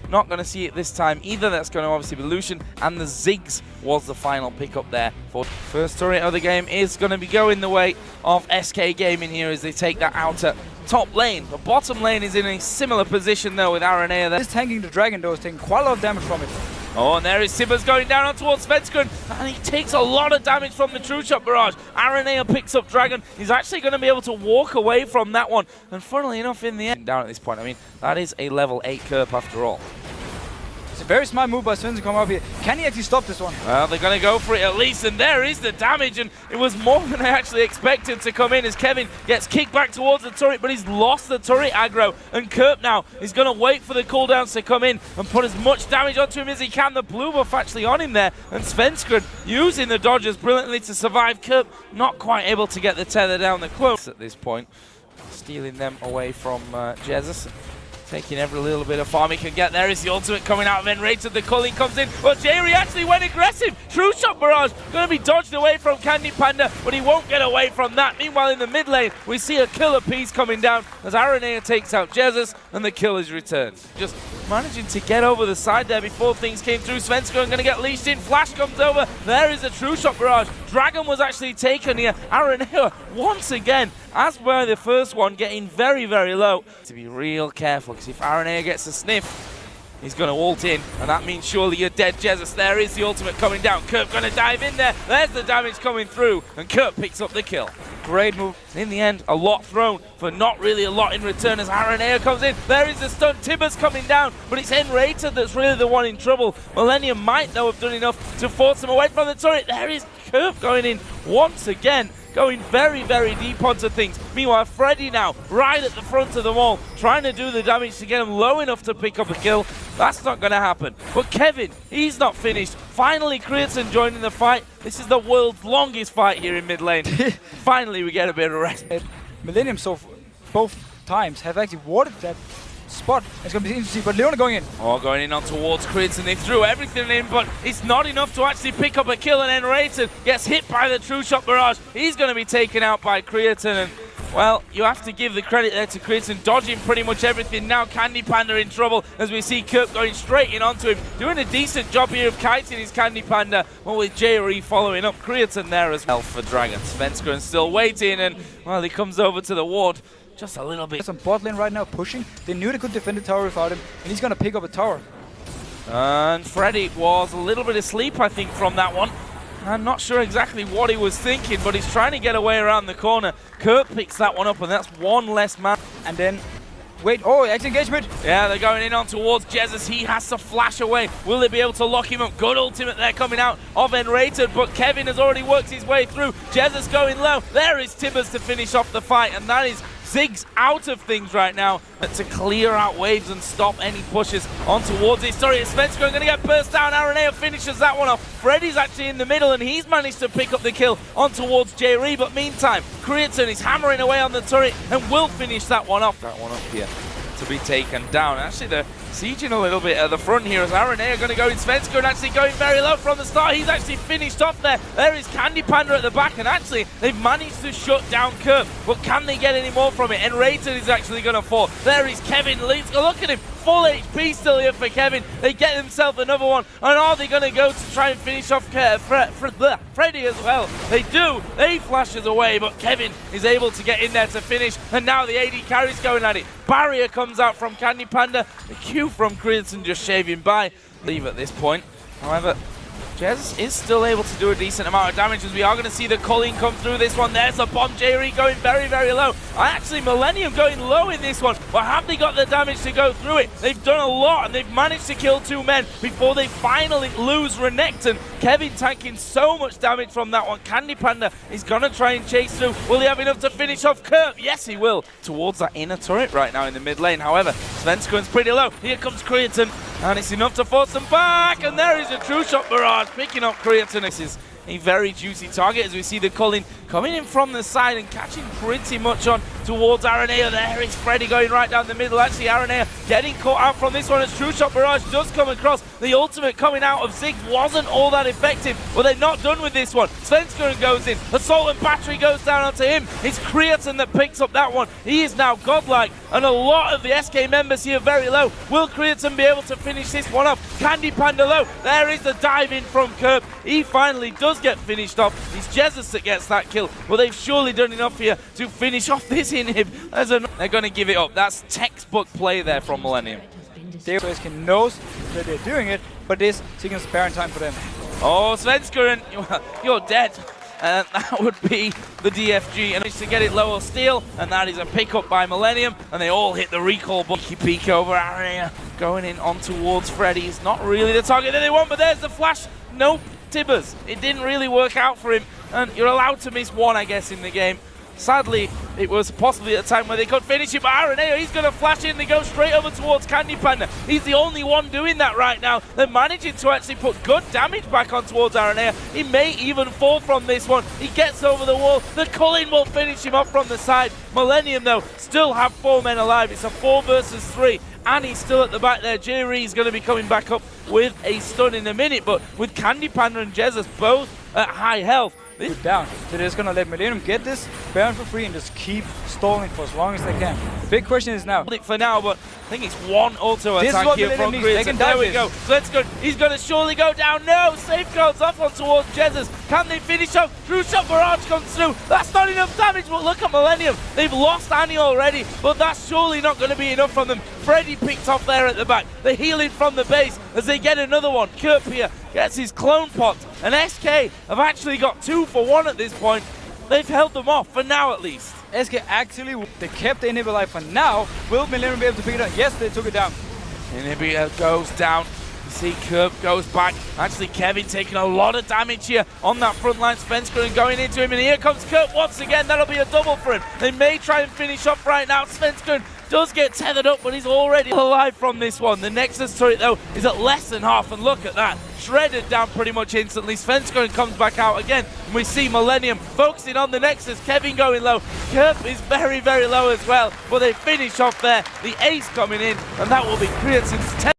Not going to see it this time either. That's going to obviously be Lucian, and the Ziggs was the final pick up there. For first turret of the game is going to be going the way of SK Gaming here as they take that outer top lane. The bottom lane is in a similar position though with Aranea there. He's tanking the dragon though, is taking quite a lot of damage from it. Oh, and there is Tibbers going down on towards Svenskeren, and he takes a lot of damage from the True Shot Barrage. Aranea picks up Dragon. He's actually going to be able to walk away from that one. And funnily enough, in the end, down at this point, I mean, that is a level 8 Kerp after all. It's a very smart move by Sven to come up here. Can he actually stop this one? Well, they're going to go for it at least, and there is the damage, and it was more than I actually expected to come in as Kevin gets kicked back towards the turret, but he's lost the turret aggro, and Kerp now is going to wait for the cooldowns to come in and put as much damage onto him as he can. The blue buff actually on him there, and Svenskeren using the dodges brilliantly to survive. Kerp not quite able to get the tether down the close at this point, stealing them away from Jesus. Taking every little bit of farm he can get. There is the ultimate coming out of Enrated. The culling comes in, but Jerry actually went aggressive. True Shot Barrage going to be dodged away from Candy Panda, but he won't get away from that. Meanwhile, in the mid lane, we see a killer piece coming down as Aranea takes out Jesus, and the kill is returned. Just managing to get over the side there before things came through. Svenskeren going to get leashed in. Flash comes over. There is a True Shot Barrage. Dragon was actually taken here. Aranea once again, as were the first one, getting very, very low. To be real careful, because if Aranea gets a sniff, he's going to ult in, and that means surely you're dead, Jesus. There is the ultimate coming down. Kerp going to dive in there. There's the damage coming through, and Kerp picks up the kill. Great move. In the end, a lot thrown for not really a lot in return as Aranea comes in. There is the stun. Tibbers coming down, but it's Enrated that's really the one in trouble. Millennium might, though, have done enough to force him away from the turret. There is Kerp going in once again, going very, very deep onto things. Meanwhile, Freddy now right at the front of them all, trying to do the damage to get him low enough to pick up a kill. That's not going to happen. But Kevin, he's not finished. Finally, Creatson joining the fight. This is the world's longest fight here in mid lane. Finally, we get a bit of rest. Millennium, so both times, have actually warded that spot. It's going to be interesting, but Leona going in. Oh, going in on towards Creatson. They threw everything in, but it's not enough to actually pick up a kill, and Enrated gets hit by the True Shot Barrage. He's going to be taken out by Creatson, and well, you have to give the credit there to Creatson, dodging pretty much everything. Now Candy Panda in trouble as we see Kerp going straight in onto him, doing a decent job here of kiting his Candy Panda, but with JRE following up. Creatson there as well for Dragon. Svenskeren still waiting, and well, he comes over to the ward just a little bit. Some bot lane right now pushing. They knew they could defend the tower without him, and he's going to pick up a tower. And Freddy was a little bit asleep, I think, from that one. I'm not sure exactly what he was thinking, but he's trying to get away around the corner. Kerp picks that one up, and that's one less man. And then, wait, oh, X-engagement. Yeah, they're going in on towards Jesus. He has to flash away. Will they be able to lock him up? Good ultimate there coming out of Enrated, but Kevin has already worked his way through. Jesus going low. There is Tibbers to finish off the fight, and that is Ziggs out of things right now to clear out waves and stop any pushes on towards it. Sorry, Svenskeren going to get burst down. Aranea finishes that one off. Freddy's actually in the middle, and he's managed to pick up the kill on towards Jerry, but meantime, Creatson is hammering away on the turret and will finish that one off. That one up here to be taken down. Actually, they're sieging a little bit at the front here as Aranea going to go in. Svenskeren actually going very low from the start. He's actually finished off there. There is Candy Panda at the back, and actually they've managed to shut down Kerp, but can they get any more from it? Enrated is actually going to fall. There is Kevin. Look at him. Full HP still here for Kevin. They get themselves another one, and are they going to go to try and finish off Freddy as well? They do. He flashes away, but Kevin is able to get in there to finish, and now the AD carry's going at it. Barrier comes out from Candy Panda. The Q from Creatson just shaving by. Leave at this point. However, Jez is still able to do a decent amount of damage as we are going to see the culling come through this one. There's a bomb. JRE going very, very low. Actually, Millennium going low in this one, but have they got the damage to go through it? They've done a lot, and they've managed to kill 2 men before they finally lose Renekton. Kevin tanking so much damage from that one. Candy Panda is going to try and chase through. Will he have enough to finish off Kerp? Yes, he will. Towards that inner turret right now in the mid lane. However, Svenskeren's pretty low. Here comes Creatson, and it's enough to force them back, and there is a True Shot Barrage picking up Creatson. This is a very juicy target as we see the culling coming in from the side and catching pretty much on towards Aranea. There is Freddy going right down the middle. Actually, Aranea getting caught out from this one as True Shot Barrage does come across. The ultimate coming out of Ziggs wasn't all that effective, but they're not done with this one. Svenskeren goes in. Assault and Battery goes down onto him. It's Creatine that picks up that one. He is now godlike, and a lot of the SK members here very low. Will Creatine be able to finish this one off? Candy Panda low. There is the dive in from Kerp. He finally does get finished off. It's Jesus that gets that kill. Well, they've surely done enough here to finish off this inhib. They're going to give it up. That's textbook play there from Millennium. SK knows that they're doing it, but this is taking sparing time for them. Oh, Svenskeren, you're dead. And that would be the DFG. And to get it lower steal, and that is a pickup by Millennium, and they all hit the recall button. Peek over Area, going in on towards Freddy. It's not really the target that they want, but there's the flash. Nope, Tibbers. It didn't really work out for him, and you're allowed to miss one, I guess, in the game. Sadly, it was possibly at a time where they could finish it, but Aranea, he's going to flash in. They go straight over towards Candy Panda. He's the only one doing that right now. They're managing to actually put good damage back on towards Aranea. He may even fall from this one. He gets over the wall. The culling will finish him off from the side. Millennium, though, still have 4 men alive. It's a 4 versus 3. And he's still at the back there. Jerry is going to be coming back up with a stun in a minute, but with Candy Panda and Jesus both at high health, down. So they're just gonna let Millennium get this Baron for free and just keep stalling for as long as they can. The big question is now. For now, but I think it's one auto attack here from Creatine. There we go. So let's go. He's gonna surely go down. No, safeguards off on towards Jesus. Can they finish off? True Shot Barrage comes through. That's not enough damage, but look at Millennium. They've lost Annie already, but that's surely not going to be enough from them. Freddy picked off there at the back. They're healing from the base as they get another one. Kerp here gets his clone popped, and SK have actually got 2 for 1 at this point. They've held them off, for now at least. SK actually, they kept the inhibitor alive for now. Will Millennium be able to pick it up? Yes, they took it down. Inhibitor goes down. You see Kerp goes back. Actually, Kevin taking a lot of damage here on that front line. Svenskeren going into him, and here comes Kerp once again. That'll be a double for him. They may try and finish off right now. Svenskeren does get tethered up, but he's already alive from this one. The Nexus turret, though, is at less than half, and look at that. Shredded down pretty much instantly. Svenskeren comes back out again, and we see Millennium focusing on the Nexus. Kevin going low. Kerp is very, very low as well, but they finish off there. The ace coming in, and that will be Creatine's 10th.